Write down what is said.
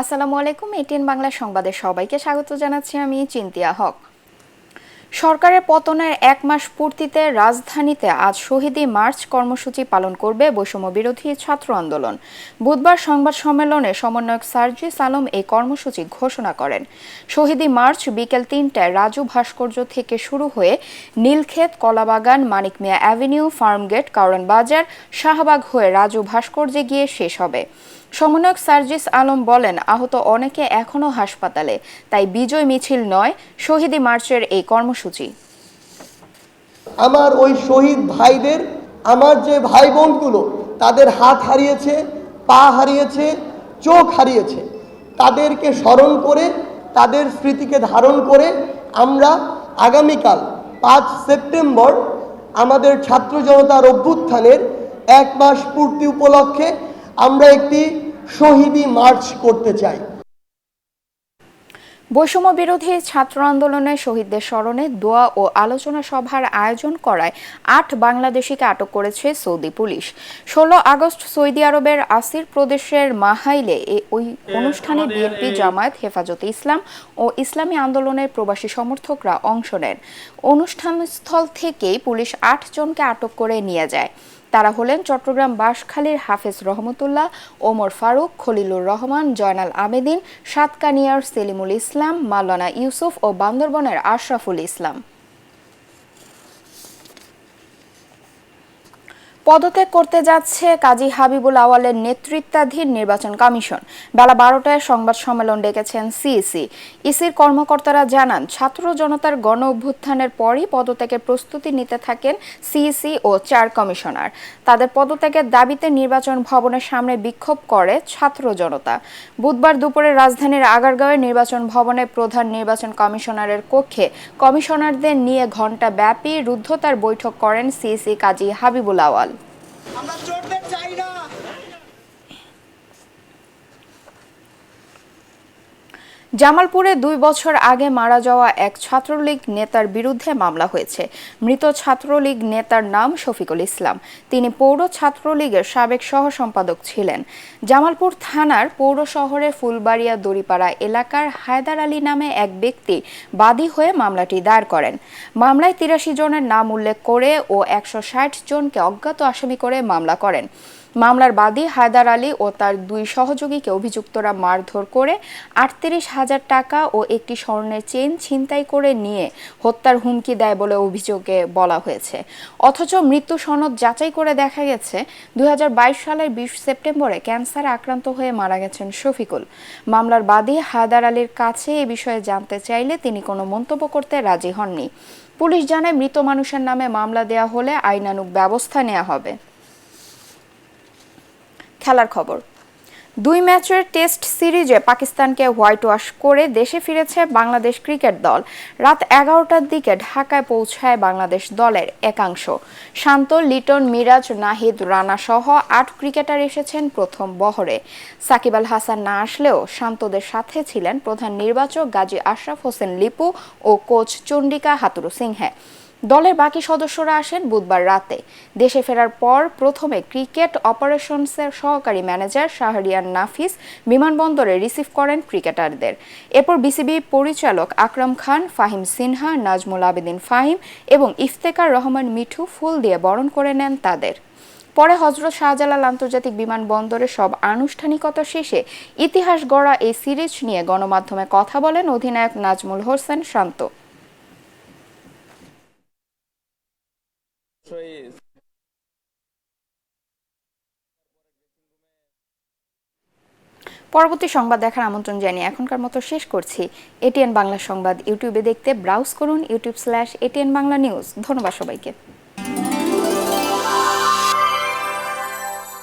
আসসালামু আলাইকুম। এটিএন বাংলা সংবাদে সবাইকে স্বাগত জানাচ্ছি আমি চিন্তিয়া হক। সরকারের পতনের ১ মাস পূর্তিতে রাজধানীতে আজ শহীদি মার্চ কর্মসূচি পালন করবে বৈষম্য বিরোধী ছাত্র আন্দোলন। বুধবার সংবাদ সম্মেলনে সমন্বয়ক সার্জিস আলম এই কর্মসূচি ঘোষণা করেন। শহীদি মার্চ বিকেল ৩টায় রাজু ভাস্কর্য থেকে শুরু হয়ে নীলক্ষেত, কলাবাগান, মানিক মিয়া অ্যাভিনিউ, ফার্মগেট, কারওয়ান বাজার, শাহবাগ হয়ে রাজু ভাস্কর্যে গিয়ে শেষ হবে। সমন্বয়ক সার্জিস আলম বলেন, আহত অনেকে এখনও হাসপাতালে, তাই বিজয় মিছিল নয়, শহীদি মার্চের এই কর্মসূচি। আমার ওই শহীদ ভাইদের, আমার যে ভাই বোনগুলো তাদের হাত হারিয়েছে, পা হারিয়েছে, চোখ হারিয়েছে, তাদেরকে স্মরণ করে, তাদের স্মৃতিকে ধারণ করে আমরা আগামীকাল ৫ সেপ্টেম্বর আমাদের ছাত্র জনতার অভ্যুত্থানের ১ মাস পূর্তি উপলক্ষে আমরা একটি শহীদি মার্চ করতে চাই। বৈষম্য বিরোধী ছাত্র আন্দোলনে শহীদদের স্মরণে দোয়া ও আলোচনা সভার আয়োজন করায় ৮ বাংলাদেশিকে আটক করেছে সৌদি পুলিশ। ১৬ আগস্ট সৌদি আরবের আসির প্রদেশের মাহাইলে ওই অনুষ্ঠানে বিএনপি, জামায়াত, হেফাজতে ইসলাম ও ইসলামী আন্দোলনের প্রবাসী সমর্থকরা অংশ নেন। অনুষ্ঠানস্থল থেকেই পুলিশ ৮ জনকে আটক করে নিয়ে যায়। তারা হলেন চট্টগ্রাম বাঁশখালীর হাফেজ রহমতুল্লাহ, ওমর ফারুক, খলিলুর রহমান, জয়নাল আবেদিন, সাতকানিয়ার সেলিমুল ইসলাম, মাওলানা ইউসুফ ও বান্দরবনের আশরাফুল ইসলাম। পদত্যাগ করতে যাচ্ছে কাজী হাবিবুল আওয়ালের নেতৃত্বাধীন নির্বাচন কমিশন। বেলা ১২টায় সংবাদ সম্মেলন ডেকেছেন সিইসি। ইসির কর্মকর্তারা জানান, ছাত্র জনতার গণ অভ্যুত্থানের পরই পদত্যাগের প্রস্তুতি নিতে থাকেন সিইসি ও ৪ কমিশনার। তাদের পদত্যাগের দাবিতে নির্বাচন ভবনের সামনে বিক্ষোভ করে ছাত্র জনতা। বুধবার দুপুরে রাজধানীর আগারগাঁওয়ের নির্বাচন ভবনে প্রধান নির্বাচন কমিশনারের কক্ষে কমিশনারদের নিয়ে ঘণ্টাব্যাপী রুদ্ধতার বৈঠক করেন সিইসি কাজী হাবিবুল আওয়াল। আমরা চোরদের চাই না। জামালপুরে ২ বছর আগে মারা যাওয়া এক ছাত্রলীগ নেতার বিরুদ্ধে মামলা হয়েছে। মৃত ছাত্রলীগ নেতার নাম শফিকুল ইসলাম। তিনি পৌর ছাত্রলীগের সাবেক সহ সম্পাদক ছিলেন। জামালপুর থানার পৌর শহরের ফুলবাড়িয়া দড়িপাড়া এলাকার হায়দার আলী নামে এক ব্যক্তি বাদী হয়ে মামলাটি দায়ের করেন। মামলায় ৮৩ জনের নাম উল্লেখ করে ও ১৬০ জনকে অজ্ঞাত আসামি করে মামলা করেন। মামলার বাদী হায়দার আলী ও তার ২ সহযোগীকে অভিযুক্তরা মারধর করে ৩৮,০০০ টাকা ও একটি স্বর্ণের চেইন ছিনতাই করে নিয়ে হত্যার হুমকি দেয় বলে অভিযোগে বলা হয়েছে। অথচ মৃত্যু সনদ যাচাই করে দেখা গেছে ২০২২ সালের ২০ সেপ্টেম্বরে ক্যান্সারে আক্রান্ত হয়ে মারা গেছেন শফিকুল। মামলার বাদী হায়দার আলীর কাছে এ বিষয়ে জানতে চাইলে তিনি কোনো মন্তব্য করতে রাজি হননি। পুলিশ জানায়, মৃত মানুষের নামে মামলা দেয়া হলে আইনানুগ ব্যবস্থা নেওয়া হবে। খেলার খবর। ২ ম্যাচের টেস্ট সিরিজে পাকিস্তানকে হোয়াইট ওয়াশ করে দেশে ফিরেছে বাংলাদেশ ক্রিকেট দল। রাত ১১টার দিকে ঢাকায় পৌঁছায় বাংলাদেশ দলের একাংশ। শান্ত, লিটন, মিরাজ, নাহিদ, রানা সহ ৮ ক্রিকেটার এসেছেন প্রথম বহরে। সাকিব আল হাসান না আসলেও শান্তদের সাথে ছিলেন প্রধান নির্বাচক গাজী আশরাফ হোসেন লিপু ও কোচ চন্ডিকা হাতুরু সিংহে। দলের বাকি সদস্যরা আসেন বুধবার রাতে। দেশে ফেরার পর প্রথমে ক্রিকেট অপারেশনসের সহকারী ম্যানেজার শাহরিয়ার নাফিস বিমানবন্দরে রিসিভ করেন ক্রিকেটারদের। এরপর বিসিবি পরিচালক আকরাম খান, ফাহিম সিনহা, নাজমুল আবেদিন ফাহিম এবং ইফতেখার রহমান মিঠু ফুল দিয়ে বরণ করে নেন তাদের। পরে হযরত শাহজালাল আন্তর্জাতিক বিমানবন্দরে সব আনুষ্ঠানিকতা শেষে ইতিহাস গড়া এই সিরিজ নিয়ে গণমাধ্যমে কথা বলেন অধিনায়ক নাজমুল হোসেন শান্ত। পরবর্তী সংবাদ দেখার আমন্ত্রণ জানিয়ে এখনকার মতো শেষ করছি। এটিএন বাংলা সংবাদ ইউটিউবে দেখতে ব্রাউজ করুন youtube/ATN Bangla News। ধন্যবাদ সবাইকে।